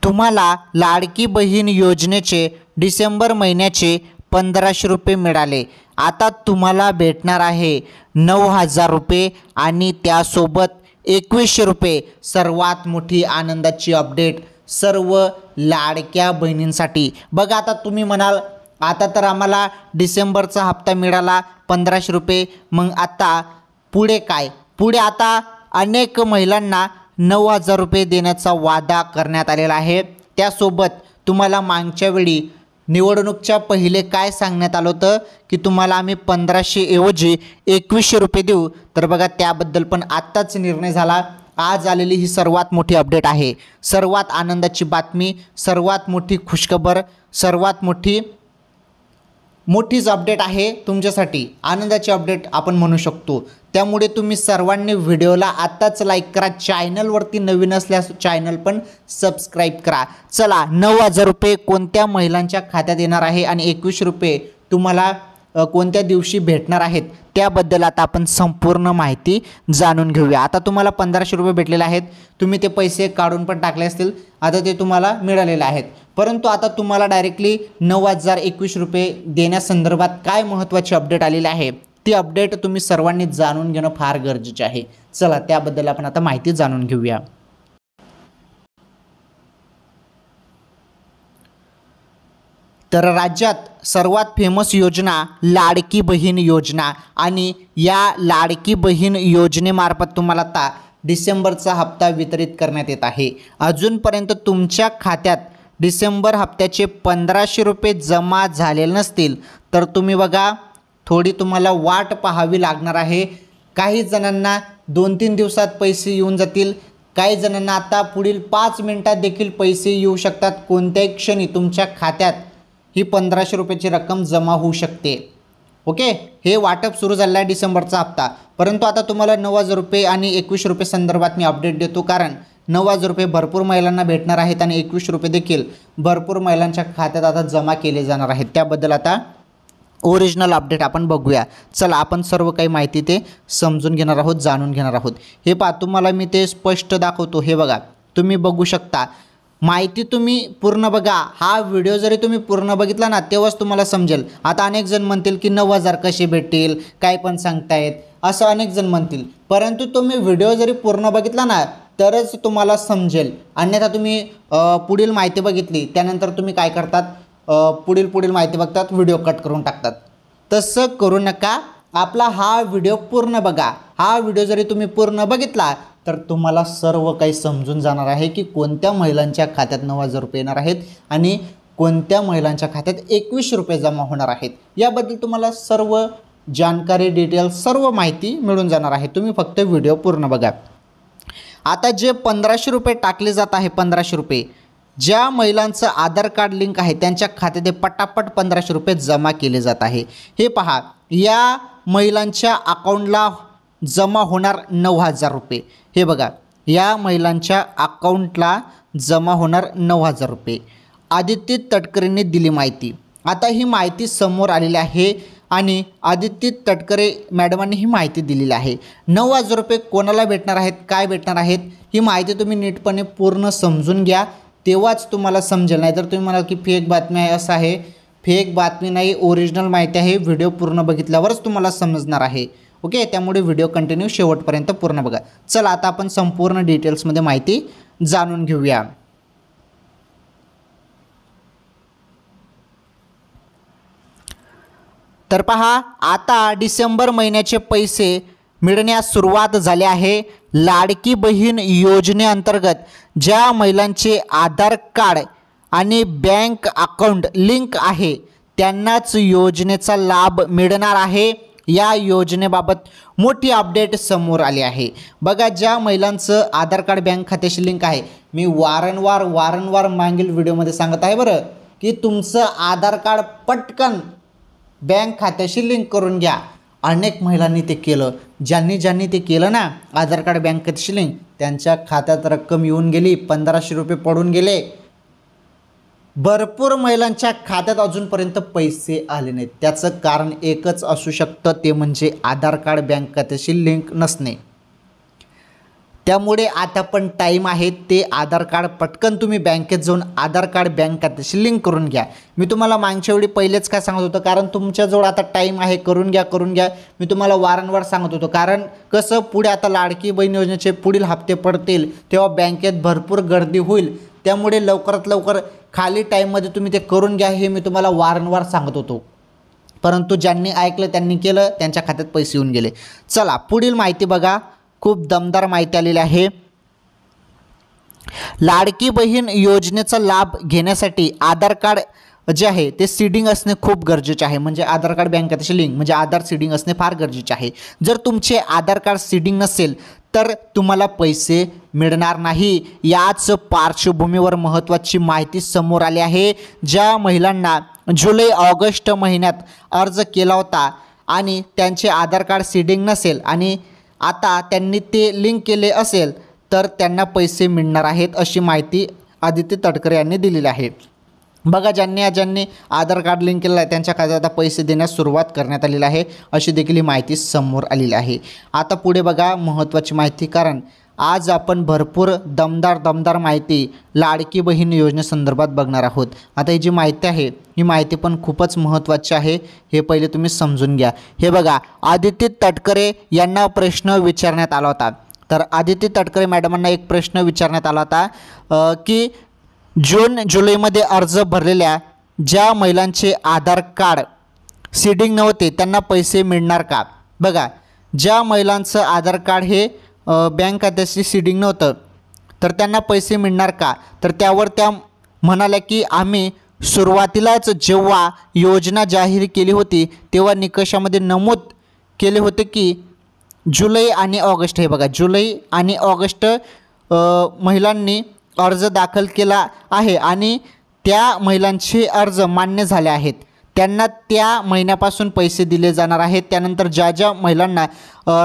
तुम्हाला लाडकी बहीण योजनेचे डिसेंबर महिन्याचे 1500 रुपये मिळाले। आता तुम्हाला भेटणार आहे 9000 रुपये आणि त्यासोबत 2100 रुपये। सर्वात मोठी आनंदाची अपडेट सर्व लाडक्या बहिणींसाठी। बघा आता तुम्ही म्हणाल आता तर आम्हाला डिसेंबरचा हप्ता मिळाला 1500 रुपये, मग आता पुढे काय? पुढे आता अनेक महिलांना 9000 रुपये देण्याचा वादा करण्यात आलेला आहे। त्यासोबत तुम्हाला मागच्या वेळी निवडणूकच्या पहिले काय सांगण्यात आलं होतं की तुम्हाला आम्ही 1500 ऐवजी 2100 रुपये देऊ। तर बघा त्याबद्दल पण आत्ताच निर्णय झाला। आज आलेली ही सर्वात मोठी अपडेट आहे, सर्वात आनंदाची बातमी, सर्वात मोठी खुशखबर, सर्वात मोठीच अपडेट आहे तुमच्यासाठी, आनंदाची अपडेट आपण म्हणू शकतो। त्यामुळे तुम्ही सर्वांनी व्हिडिओला आत्ताच लाईक करा, चॅनलवरती नवीन असल्यास चॅनल पण सबस्क्राईब करा। चला 9000 रुपये कोणत्या महिलांच्या खात्यात येणार आहे आणि 2100 रुपये तुम्हाला कोणत्या दिवशी भेटणार आहेत त्याबद्दल आता आपण संपूर्ण माहिती जाणून घेऊया। आता तुम्हाला 1500 रुपये भेटलेले आहेत, तुम्ही ते पैसे काढून पण टाकले असतील, आता ते तुम्हाला मिळालेले आहेत। परंतु आता तुम्हाला डायरेक्टली 9000 2100 रुपये देण्यासंदर्भात काय महत्त्वाची अपडेट आलेली आहे ती अपडेट तुम्ही सर्वांनी जाणून घेणं फार गरजेचे आहे। चला त्याबद्दल आपण आता माहिती जाणून घेऊया। तर राज्यात सर्वात फेमस योजना लाडकी बहीण योजना आणि या लाडकी बहीण योजनेमार्फत तुम्हाला आता डिसेंबरचा हप्ता वितरित करण्यात येत आहे। अजूनपर्यंत तुमच्या खात्यात डिसेंबर हप्त्याचे 1500 रुपये जमा झालेले नसतील तर तुम्ही बघा थोडी तुम्हाला वाट पाहावी लागणार आहे। काही जणांना 2-3 दिवसात पैसे येऊन जातील, काही जणांना आता पुढील 5 मिनिटात देखील पैसे येऊ शकतात। कोणत्याही क्षणी तुमच्या खात्यात ही 1500 रुपयाची रक्कम जमा होऊ शकते। ओके, हे वाटप सुरू झालेलं आहे डिसेंबरचा हप्ता। परंतु आता तुम्हाला 9000 रुपये आणि 2100 रुपये संदर्भात मी अपडेट देतो, कारण 9000 रुपये भरपूर महिलांना भेटणार आहेत आणि 2100 रुपये देखील भरपूर महिलांच्या खात्यात आता जमा केले जाणार आहेत। त्याबद्दल आता ओरिजिनल अपडेट आपण बघूया। चला आपण सर्व काही माहिती ते समजून घेणार आहोत, जाणून घेणार आहोत। हे पहा तुम्हाला मी ते स्पष्ट दाखवतो, हे बघा तुम्ही बघू शकता। माहिती तुम्ही पूर्ण बघा, हा व्हिडिओ जरी तुम्ही पूर्ण बघितला ना तेव्हाच तुम्हाला समजेल। आता अनेक जण म्हणतील की 9000 कसे भेटतील, काय पण सांगतायत, असं अनेक जण म्हणतील। परंतु तुम्ही व्हिडिओ जरी पूर्ण बघितला ना तरच तुम्हाला समजेल, अन्यथा तुम्ही पुढील माहिती बघितली त्यानंतर तुम्ही काय करतात, पुढील माहिती बघतात, व्हिडिओ कट करून टाकतात। तसं करू नका, आपला हा व्हिडिओ पूर्ण बघा। हा व्हिडिओ जरी तुम्ही पूर्ण बघितला तर तुम्हाला सर्व काही समजून जाणार आहे की कोणत्या महिलांच्या खात्यात 9000 रुपये येणार आहेत आणि कोणत्या महिलांच्या खात्यात 2100 रुपये जमा होणार आहेत, याबद्दल तुम्हाला सर्व जानकारी, डिटेल्स, सर्व माहिती मिळून जाणार आहे। तुम्ही फक्त व्हिडिओ पूर्ण बघा। आता जे 1500 रुपये टाकले जात आहे, 1500 रुपये ज्या महिलांचं आधार कार्ड लिंक आहे त्यांच्या खात्यात पटापट 1500 रुपये जमा केले जात आहे। हे पहा, या महिलांच्या अकाउंटला जमा होणार 9000 रुपये। हे बघा, या महिलांच्या अकाउंटला जमा होणार 9000 रुपये। आदिती तटकरेंनी दिली माहिती। आता ही माहिती समोर आलेली आहे आणि आदिती तटकरे मॅडमांनी ही माहिती दिलेली आहे। 9000 रुपये कोणाला भेटणार आहेत, काय भेटणार आहेत, ही माहिती तुम्ही नीटपणे पूर्ण समजून घ्या, तेव्हाच तुम्हाला समजेल। नाहीतर तुम्ही म्हणाल की फेक बातमी आहे, असं आहे। फेक बातमी नाही, ओरिजिनल माहिती आहे। व्हिडिओ पूर्ण बघितल्यावरच तुम्हाला समजणार आहे। ओके, त्यामुळे व्हिडिओ कंटिन्यू शेवटपर्यंत पूर्ण बघा। चला आता आपण संपूर्ण डिटेल्समध्ये माहिती जाणून घेऊया। तर पहा, आता डिसेंबर महिन्याचे पैसे मिळण्यास सुरुवात झाली आहे। लाडकी बहीण योजनेअंतर्गत ज्या महिलांचे आधार कार्ड आणि बँक अकाउंट लिंक आहे त्यांनाच योजनेचा लाभ मिळणार आहे। या योजनेबाबत मोठी अपडेट समोर आली आहे। बघा, ज्या महिलांचं आधार कार्ड बँक खात्याशी लिंक आहे, मी वारंवार मागील व्हिडिओमध्ये सांगत आहे बरं की तुमचं आधार कार्ड पटकन बँक खात्याशी लिंक करून घ्या। अनेक महिलांनी ते केलं, ज्यांनी ते केलं ना आधार कार्ड बँक खात्याशी लिंक, त्यांच्या खात्यात रक्कम येऊन गेली, 1500 रुपये पडून गेले। भरपूर महिलांच्या खात्यात अजूनपर्यंत पैसे आले नाहीत। त्याचं कारण एकच असू शकतं, ते म्हणजे आधार कार्ड बँक खात्याशी लिंक नसणे। त्यामुळे आता पण टाईम आहे, ते आधार कार्ड पटकन तुम्ही बँकेत जाऊन आधार कार्ड बँक खात्याशी लिंक करून घ्या. मी तुम्हाला मागच्या वेळी पहिलेच काय सांगत होतो, कारण तुमच्याजवळ आता टाईम आहे, करून घ्या. मी तुम्हाला वारंवार सांगत होतो, कारण कसं पुढे आता लाडकी बहीण योजनेचे पुढील हप्ते पडतील तेव्हा बँकेत भरपूर गर्दी होईल. त्यामुळे लवकरात लवकर खाली टाईममध्ये तुम्ही ते करून घ्या, हे मी तुम्हाला वारंवार सांगत होतो. परंतु ज्यांनी ऐकलं त्यांनी केलं, त्यांच्या खात्यात पैसे येऊन गेले. चला पुढील माहिती बघा, खूप दमदार माहिती आलेली आहे. लाडकी बहीण योजनेचा लाभ घेण्यासाठी आधार कार्ड जे आहे ते सीडिंग असणे खूप गरजेचे आहे. म्हणजे आधार कार्ड बँक खात्याशी लिंक म्हणजे आधार सीडिंग असणे फार गरजेचे आहे. जर तुमचे आधार कार्ड सीडिंग नसेल तर तुम्हाला पैसे मिळणार नाही. याच पार्श्वभूमीवर महत्त्वाची माहिती समोर आली आहे. ज्या महिलांना जुलै ऑगस्ट महिन्यात अर्ज केला होता आणि त्यांचे आधार कार्ड सीडिंग नसेल आणि आता त्यांनी ते लिंक केले असेल तर त्यांना पैसे मिळणार आहेत, अशी माहिती आदित्य तटकरे यांनी दिलेली आहे. बघा, ज्यांनी आधार कार्ड लिंक केलेलं आहे त्यांच्या खात्यात आता पैसे देण्यास सुरुवात करण्यात आलेली आहे, अशी देखील ही माहिती समोर आलेली आहे. आता पुढे बघा महत्त्वाची माहिती, कारण आज आपण भरपूर दमदार माहिती लाडकी बहीण योजनेसंदर्भात बघणार आहोत. आता ही जी माहिती आहे ही माहिती पण खूपच महत्त्वाची आहे, हे पहिले तुम्ही समजून घ्या. हे बघा, आदित्य तटकरे यांना प्रश्न विचारण्यात आला होता. तर आदित्य तटकरे मॅडमांना एक प्रश्न विचारण्यात आला होता की जून जुलैमध्ये अर्ज भरलेल्या ज्या महिलांचे आधार कार्ड सीडिंग नव्हते त्यांना पैसे मिळणार का. बघा, ज्या महिलांचं आधार कार्ड हे बँक खात्याशी सीडिंग नव्हतं तर त्यांना पैसे मिळणार का. तर त्यावर त्या म्हणाल्या की आम्ही सुरुवातीलाच जेव्हा योजना जाहीर केली होती तेव्हा निकषामध्ये नमूद केले होते की जुलै आणि ऑगस्ट, हे बघा जुलै आणि ऑगस्ट महिलांनी अर्ज दाखल केला आहे आणि त्या महिलांचे अर्ज मान्य झाले आहेत. त्यांना त्या महिन्यापासून पैसे दिले जाणार आहेत. त्यानंतर ज्या महिलांना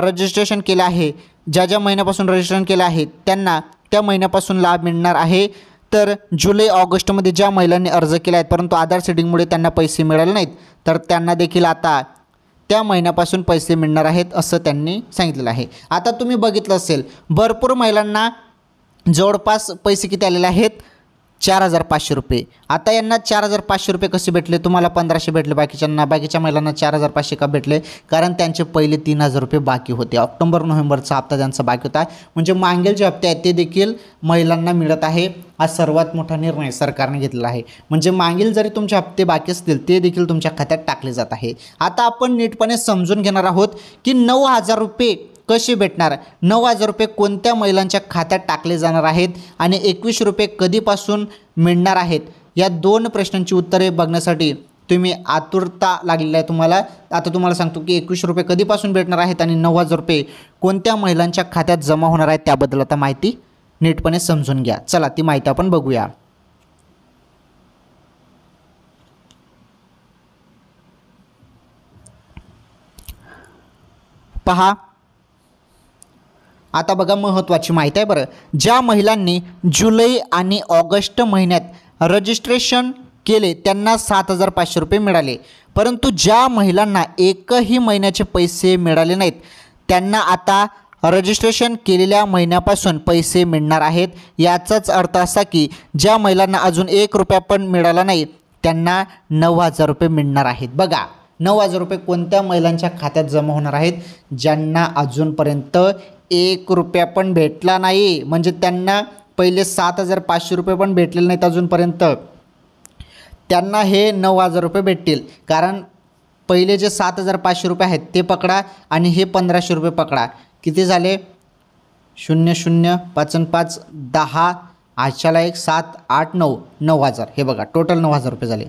रजिस्ट्रेशन केलं आहे, ज्या महिन्यापासून रजिस्ट्रेशन केलं आहे त्यांना त्या महिन्यापासून लाभ मिळणार आहे. तर जुलै ऑगस्टमध्ये ज्या महिलांनी अर्ज केला आहेत परंतु आधार सीडिंगमुळे त्यांना पैसे मिळाले नाहीत तर त्यांना देखील आता त्या महिन्यापासून पैसे मिळणार आहेत, असं त्यांनी सांगितलेलं आहे. आता तुम्ही बघितलं असेल भरपूर महिलांना जवळपास पैसे किती आलेले आहेत, 4,500 रुपये. आता यांना 4,500 रुपये कसे भेटले, तुम्हाला 1,500 भेटले, बाकीच्या महिलांना 4,500 का भेटले, कारण त्यांचे पहिले 3,000 रुपये बाकी होते. ऑक्टोबर नोव्हेंबरचा हप्ता त्यांचा बाकी होता. म्हणजे मागील जे हप्ते आहेत ते देखील महिलांना मिळत आहे. हा सर्वात मोठा निर्णय सरकारने घेतलेला आहे. म्हणजे मागील जरी तुमचे हप्ते बाकी असतील ते देखील तुमच्या खात्यात टाकले जात आहे. आता आपण नीटपणे समजून घेणार आहोत की 9,000 रुपये कसे भेटणार, 9,000 रुपये कोणत्या महिलांच्या खात्यात टाकले जाणार आहेत आणि 21 रुपये कधीपासून मिळणार आहेत. या दोन प्रश्नांची उत्तरे बघण्यासाठी तुम्ही आतुरता लागलेली आहे तुम्हाला. आता तुम्हाला सांगतो की 21 रुपये कधीपासून भेटणार आहेत आणि 9,000 रुपये कोणत्या महिलांच्या खात्यात जमा होणार आहेत त्याबद्दल आता माहिती नीटपणे समजून घ्या. चला ती माहिती आपण बघूया. पहा, आता बघा महत्त्वाची माहिती आहे बरं. ज्या महिलांनी जुलै आणि ऑगस्ट महिन्यात रजिस्ट्रेशन केले त्यांना 7,500 रुपये मिळाले. परंतु ज्या महिलांना एकही महिन्याचे पैसे मिळाले नाहीत त्यांना आता रजिस्ट्रेशन केलेल्या महिन्यापासून पैसे मिळणार आहेत. याचाच अर्थ असा की ज्या महिलांना अजून 1 रुपया पण मिळाला नाही त्यांना 9,000 रुपये मिळणार आहेत. बघा, 9,000 रुपये कोणत्या महिलांच्या खात्यात जमा होणार आहेत, ज्यांना अजूनपर्यंत 1 रुपया पण भेटला नाही. म्हणजे त्यांना पहिले 7,500 रुपये पण भेटलेले नाहीत अजूनपर्यंत, त्यांना हे 9,000 रुपये भेटतील. कारण पहिले जे 7,500 रुपये आहेत ते पकडा आणि हे 1,500 रुपये पकडा, किती झाले, 0 0 5 5 10 आजच्याला 1 7 8 9 9,000. हे बघा टोटल 9,000 रुपये झाले.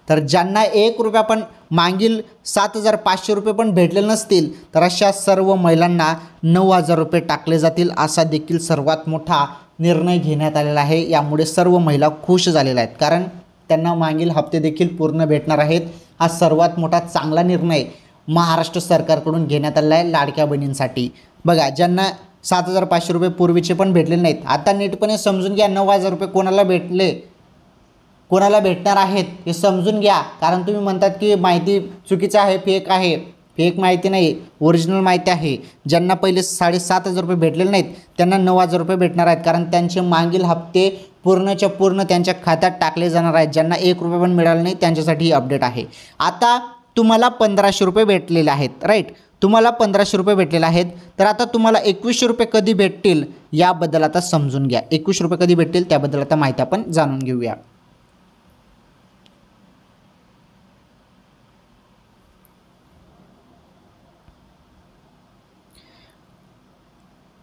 तर ज्यांना 1 रुपया पण मागील 7,500 रुपये पण भेटलेले नसतील तर अशा सर्व महिलांना 9,000 रुपये टाकले जातील. असा देखील सर्वात मोठा निर्णय घेण्यात आलेला आहे. यामुळे सर्व महिला खुश झालेल्या आहेत, कारण त्यांना मागील हप्ते देखील पूर्ण भेटणार आहेत. हा सर्वात मोठा चांगला निर्णय महाराष्ट्र सरकारकडून घेण्यात आलेला आहे लाडक्या बहिणींसाठी. बघा, ज्यांना 7,500 रुपये पूर्वीचे पण भेटलेले नाहीत, आता नीटपणे समजून घ्या 9,000 रुपये कोणाला भेटले, कोणाला भेटणार आहेत हे समजून घ्या. कारण तुम्ही म्हणतात की माहिती चुकीची आहे, फेक आहे. फेक माहिती नाही, ओरिजिनल माहिती आहे. ज्यांना पहिले 7,500 रुपये भेटलेले नाहीत त्यांना 9,000 रुपये भेटणार आहेत, कारण त्यांचे मागील हप्ते पूर्णच्या पूर्ण त्यांच्या खात्यात टाकले जाणार आहेत. ज्यांना 1 रुपया पण मिळाला नाही त्यांच्यासाठी ही अपडेट आहे. आता तुम्हाला 1,500 रुपये भेटलेले आहेत, राईट. तुम्हाला 1,500 रुपये भेटलेले आहेत. तर आता तुम्हाला 2100 रुपये कधी भेटतील याबद्दल आता समजून घ्या. 2100 रुपये कधी भेटतील त्याबद्दल आता माहिती आपण जाणून घेऊया.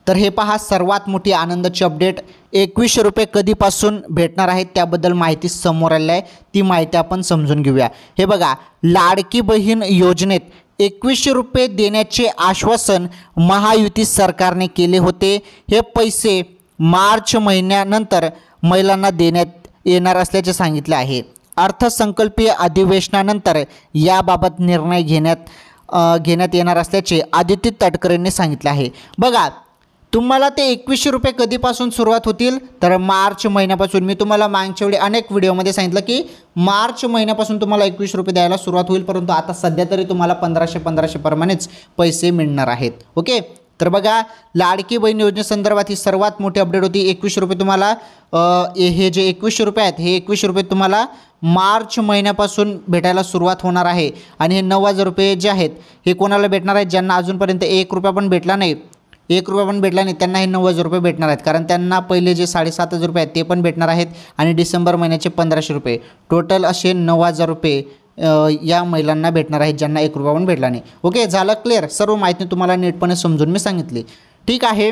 तर हे पहा, सर्वात मोठी आनंदाची अपडेट. 2100 रुपये कधीपासून भेटणार आहेत त्याबद्दल माहिती समोर आली आहे. ती माहिती आपण समजून घेऊया. हे बघा, लाडकी बहीण योजनेत 2100 रुपये देण्याचे आश्वासन महायुती सरकारने केले होते. हे पैसे मार्च महिन्यानंतर महिलांना देण्यात येणार असल्याचे सांगितले आहे. अर्थसंकल्पीय अधिवेशनानंतर याबाबत निर्णय घेण्यात येणार असल्याचे आदित्य तटकरेंनी सांगितले आहे. बघा, तुम्हाला ते 2100 रुपये कधीपासून सुरुवात होतील, तर मार्च महिन्यापासून. मी तुम्हाला मागच्या वेळी अनेक व्हिडिओमध्ये सांगितलं की मार्च महिन्यापासून तुम्हाला 2100 रुपये द्यायला सुरुवात होईल, परंतु आता सध्या तरी तुम्हाला 1500 प्रमाणेच पैसे मिळणार आहेत. ओके, तर बघा, लाडकी बहीण योजनेसंदर्भात ही सर्वात मोठी अपडेट होती. 2100 रुपये तुम्हाला हे जे 2100 रुपये आहेत, हे 2100 रुपये तुम्हाला मार्च महिन्यापासून भेटायला सुरुवात होणार आहे. आणि हे 9,000 रुपये जे आहेत हे कोणाला भेटणार आहेत? ज्यांना अजूनपर्यंत 1 रुपया पण भेटला नाही, 1 रुपया पण भेटला नाही, त्यांना हे 9,000 रुपये भेटणार आहेत. कारण त्यांना पहिले जे 7,500 रुपये आहेत ते पण भेटणार आहेत आणि डिसेंबर महिन्याचे 1,500 रुपये, टोटल असे 9,000 रुपये या महिलांना भेटणार आहेत ज्यांना 1 रुपया पण भेटला नाही. ओके, झालं क्लिअर? सर्व माहिती तुम्हाला नीटपणे समजून मी सांगितली. ठीक आहे.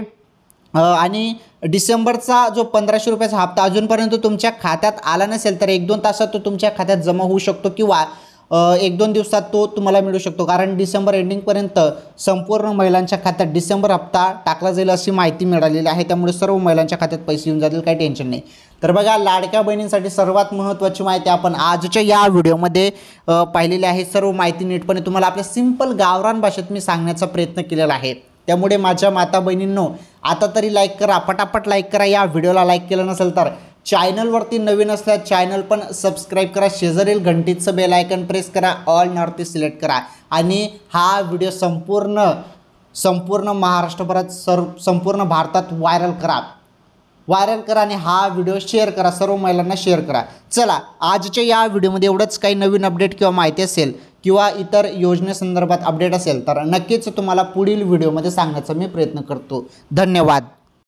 आणि डिसेंबरचा जो 1,500 रुपयाचा हप्ता अजूनपर्यंत तुमच्या खात्यात आला नसेल तर 1-2 तासात तो तुमच्या खात्यात जमा होऊ शकतो किंवा 1-2 दिवसात तो तुम्हाला मिळू शकतो. कारण डिसेंबर एंडिंगपर्यंत संपूर्ण महिलांच्या खात्यात डिसेंबर हप्ता टाकला जाईल अशी माहिती मिळालेली आहे. त्यामुळे सर्व महिलांच्या खात्यात पैसे येऊन जातील, काही टेन्शन नाही. तर बघा, लाडक्या बहिणींसाठी सर्वात महत्त्वाची माहिती आपण आजच्या या व्हिडिओमध्ये पाहिलेली आहे. सर्व माहिती नीटपणे तुम्हाला आपल्या सिंपल गावरान भाषेत मी सांगण्याचा प्रयत्न केलेला आहे. त्यामुळे माझ्या माता बहिणींनो, आता तरी लाईक करा, पटापट लाईक करा. या व्हिडिओला लाईक केलं नसेल तर चॅनलवरती नवीन असल्यास चॅनल पण सबस्क्राईब करा. शेजारील घंटीचं बेल आयकन प्रेस करा, ऑल नॉर्थ सिलेक्ट करा आणि हा व्हिडिओ संपूर्ण महाराष्ट्रभरात संपूर्ण भारतात व्हायरल करा आणि हा व्हिडिओ शेअर करा, सर्व महिलांना शेअर करा. चला, आजच्या या व्हिडिओमध्ये एवढंच. काही नवीन अपडेट किंवा माहिती असेल किंवा इतर योजनेसंदर्भात अपडेट असेल तर नक्कीच तुम्हाला पुढील व्हिडिओमध्ये सांगण्याचा मी प्रयत्न करतो. धन्यवाद.